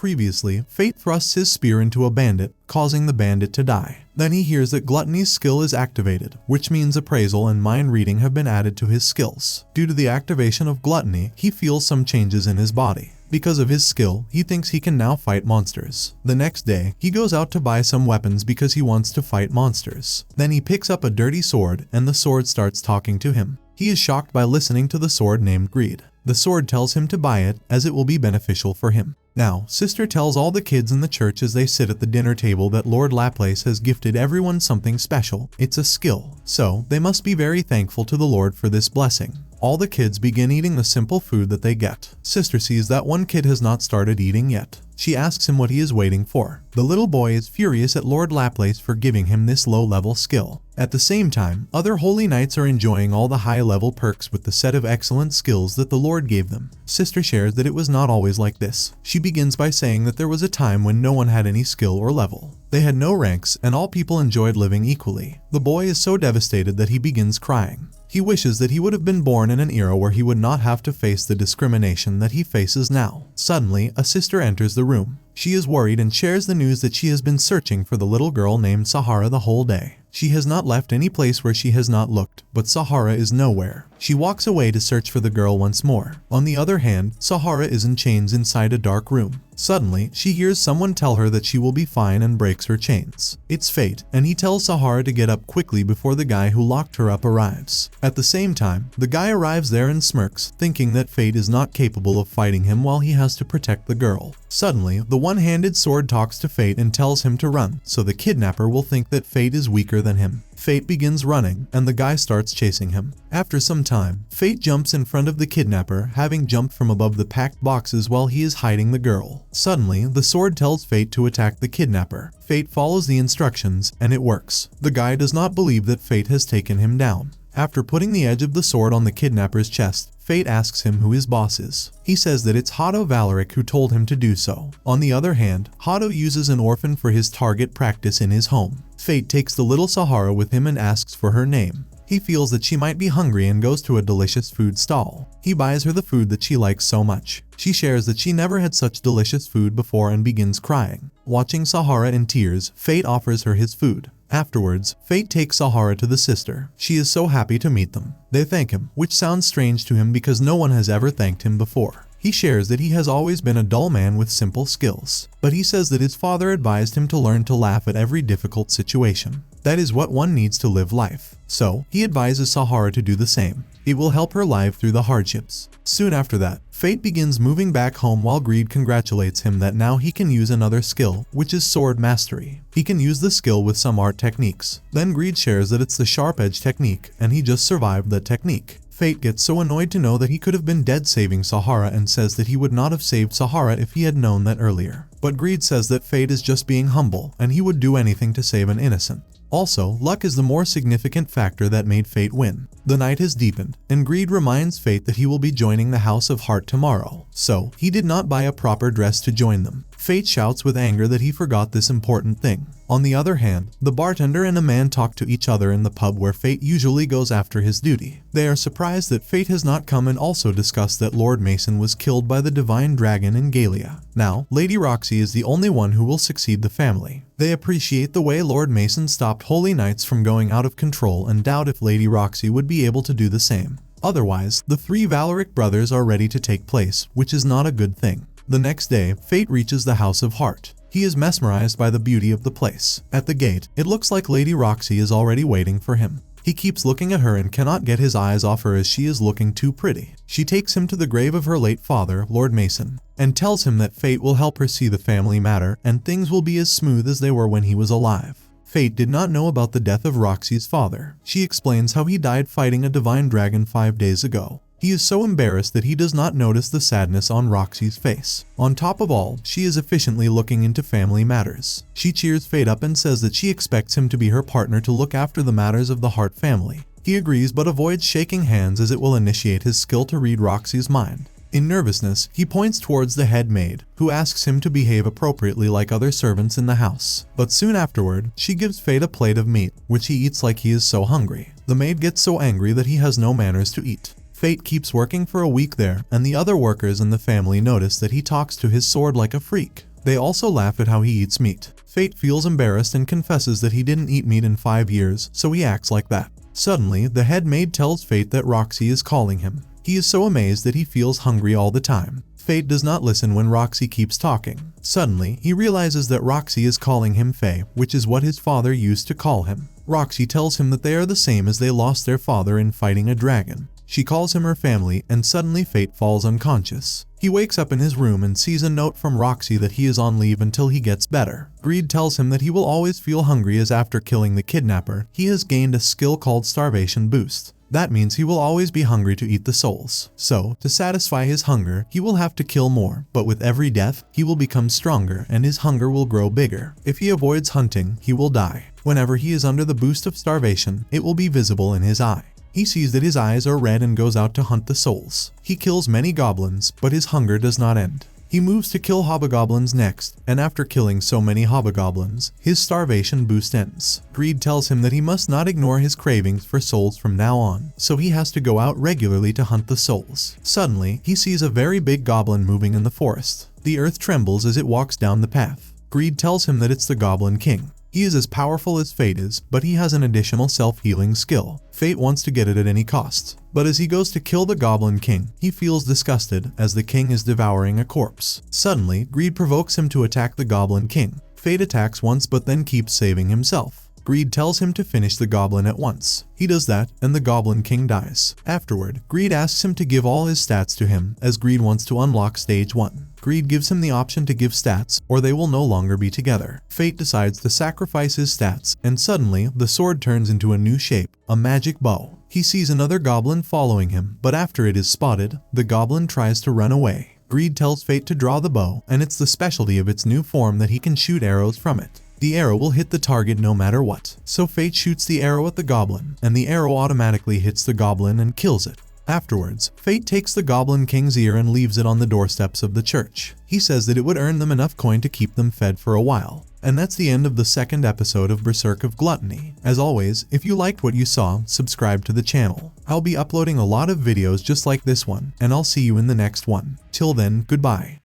previously, Fate thrusts his spear into a bandit, causing the bandit to die. Then he hears that Gluttony's skill is activated, which means appraisal and mind reading have been added to his skills. Due to the activation of Gluttony, he feels some changes in his body. Because of his skill, he thinks he can now fight monsters. The next day, he goes out to buy some weapons because he wants to fight monsters. Then he picks up a dirty sword, and the sword starts talking to him. He is shocked by listening to the sword named Greed. The sword tells him to buy it, as it will be beneficial for him. Now, Sister tells all the kids in the church as they sit at the dinner table that Lord Laplace has gifted everyone something special. It's a skill, so they must be very thankful to the Lord for this blessing. All the kids begin eating the simple food that they get. Sister sees that one kid has not started eating yet. She asks him what he is waiting for. The little boy is furious at Lord Laplace for giving him this low-level skill. At the same time, other holy knights are enjoying all the high-level perks with the set of excellent skills that the Lord gave them. Sister shares that it was not always like this. She begins by saying that there was a time when no one had any skill or level. They had no ranks, and all people enjoyed living equally. The boy is so devastated that he begins crying. He wishes that he would have been born in an era where he would not have to face the discrimination that he faces now. Suddenly, a sister enters the room. She is worried and shares the news that she has been searching for the little girl named Sahara the whole day. She has not left any place where she has not looked, but Sahara is nowhere. She walks away to search for the girl once more. On the other hand, Sahara is in chains inside a dark room. Suddenly, she hears someone tell her that she will be fine and breaks her chains. It's Fate, and he tells Sahara to get up quickly before the guy who locked her up arrives. At the same time, the guy arrives there and smirks, thinking that Fate is not capable of fighting him while he has to protect the girl. Suddenly, the one-handed sword talks to Fate and tells him to run, so the kidnapper will think that Fate is weaker than him. Fate begins running, and the guy starts chasing him. After some time, Fate jumps in front of the kidnapper, having jumped from above the packed boxes while he is hiding the girl. Suddenly, the sword tells Fate to attack the kidnapper. Fate follows the instructions, and it works. The guy does not believe that Fate has taken him down. After putting the edge of the sword on the kidnapper's chest, Fate asks him who his boss is. He says that it's Hato Valeric who told him to do so. On the other hand, Hato uses an orphan for his target practice in his home. Fate takes the little Sahara with him and asks for her name. He feels that she might be hungry and goes to a delicious food stall. He buys her the food that she likes so much. She shares that she never had such delicious food before and begins crying. Watching Sahara in tears, Fate offers her his food. Afterwards, Fate takes Sahara to the sister. She is so happy to meet them. They thank him, which sounds strange to him because no one has ever thanked him before. He shares that he has always been a dull man with simple skills, but he says that his father advised him to learn to laugh at every difficult situation. That is what one needs to live life. So, he advises Sahara to do the same. It will help her live through the hardships. Soon after that, Fate begins moving back home while Greed congratulates him that now he can use another skill, which is sword mastery. He can use the skill with some art techniques. Then Greed shares that it's the sharp edge technique, and he just survived that technique. Fate gets so annoyed to know that he could have been dead saving Sahara and says that he would not have saved Sahara if he had known that earlier. But Greed says that Fate is just being humble, and he would do anything to save an innocent. Also, luck is the more significant factor that made Fate win. The night has deepened, and Greed reminds Fate that he will be joining the House of Heart tomorrow, so he did not buy a proper dress to join them. Fate shouts with anger that he forgot this important thing. On the other hand, the bartender and a man talk to each other in the pub where Fate usually goes after his duty. They are surprised that Fate has not come and also discuss that Lord Mason was killed by the divine dragon in Galia. Now, Lady Roxy is the only one who will succeed the family. They appreciate the way Lord Mason stopped Holy Knights from going out of control and doubt if Lady Roxy would be able to do the same. Otherwise, the three Valeric brothers are ready to take place, which is not a good thing. The next day, Fate reaches the House of Heart. He is mesmerized by the beauty of the place. At the gate, it looks like Lady Roxy is already waiting for him. He keeps looking at her and cannot get his eyes off her as she is looking too pretty. She takes him to the grave of her late father, Lord Mason, and tells him that Fate will help her see the family matter and things will be as smooth as they were when he was alive. Fate did not know about the death of Roxy's father. She explains how he died fighting a divine dragon 5 days ago. He is so embarrassed that he does not notice the sadness on Roxy's face. On top of all, she is efficiently looking into family matters. She cheers Fate up and says that she expects him to be her partner to look after the matters of the Hart family. He agrees but avoids shaking hands as it will initiate his skill to read Roxy's mind. In nervousness, he points towards the head maid, who asks him to behave appropriately like other servants in the house. But soon afterward, she gives Fate a plate of meat, which he eats like he is so hungry. The maid gets so angry that he has no manners to eat. Fate keeps working for a week there, and the other workers in the family notice that he talks to his sword like a freak. They also laugh at how he eats meat. Fate feels embarrassed and confesses that he didn't eat meat in 5 years, so he acts like that. Suddenly, the head maid tells Fate that Roxy is calling him. He is so amazed that he feels hungry all the time. Fate does not listen when Roxy keeps talking. Suddenly, he realizes that Roxy is calling him Faye, which is what his father used to call him. Roxy tells him that they are the same as they lost their father in fighting a dragon. She calls him her family, and suddenly Fate falls unconscious. He wakes up in his room and sees a note from Roxy that he is on leave until he gets better. Greed tells him that he will always feel hungry as after killing the kidnapper, he has gained a skill called starvation boost. That means he will always be hungry to eat the souls. So, to satisfy his hunger, he will have to kill more, but with every death, he will become stronger and his hunger will grow bigger. If he avoids hunting, he will die. Whenever he is under the boost of starvation, it will be visible in his eye. He sees that his eyes are red and goes out to hunt the souls. He kills many goblins, but his hunger does not end. He moves to kill hobgoblins next, and after killing so many hobgoblins, his starvation boost ends. Greed tells him that he must not ignore his cravings for souls from now on, so he has to go out regularly to hunt the souls. Suddenly, he sees a very big goblin moving in the forest. The earth trembles as it walks down the path. Greed tells him that it's the Goblin King. He is as powerful as Fate is, but he has an additional self-healing skill. Fate wants to get it at any cost. But as he goes to kill the Goblin King, he feels disgusted as the king is devouring a corpse. Suddenly, Greed provokes him to attack the Goblin King. Fate attacks once but then keeps saving himself. Greed tells him to finish the goblin at once. He does that, and the Goblin King dies. Afterward, Greed asks him to give all his stats to him, as Greed wants to unlock stage 1. Greed gives him the option to give stats, or they will no longer be together. Fate decides to sacrifice his stats, and suddenly, the sword turns into a new shape, a magic bow. He sees another goblin following him, but after it is spotted, the goblin tries to run away. Greed tells Fate to draw the bow, and it's the specialty of its new form that he can shoot arrows from it. The arrow will hit the target no matter what. So Fate shoots the arrow at the goblin, and the arrow automatically hits the goblin and kills it. Afterwards, Fate takes the Goblin King's ear and leaves it on the doorsteps of the church. He says that it would earn them enough coin to keep them fed for a while. And that's the end of the second episode of Berserk of Gluttony. As always, if you liked what you saw, subscribe to the channel. I'll be uploading a lot of videos just like this one, and I'll see you in the next one. Till then, goodbye.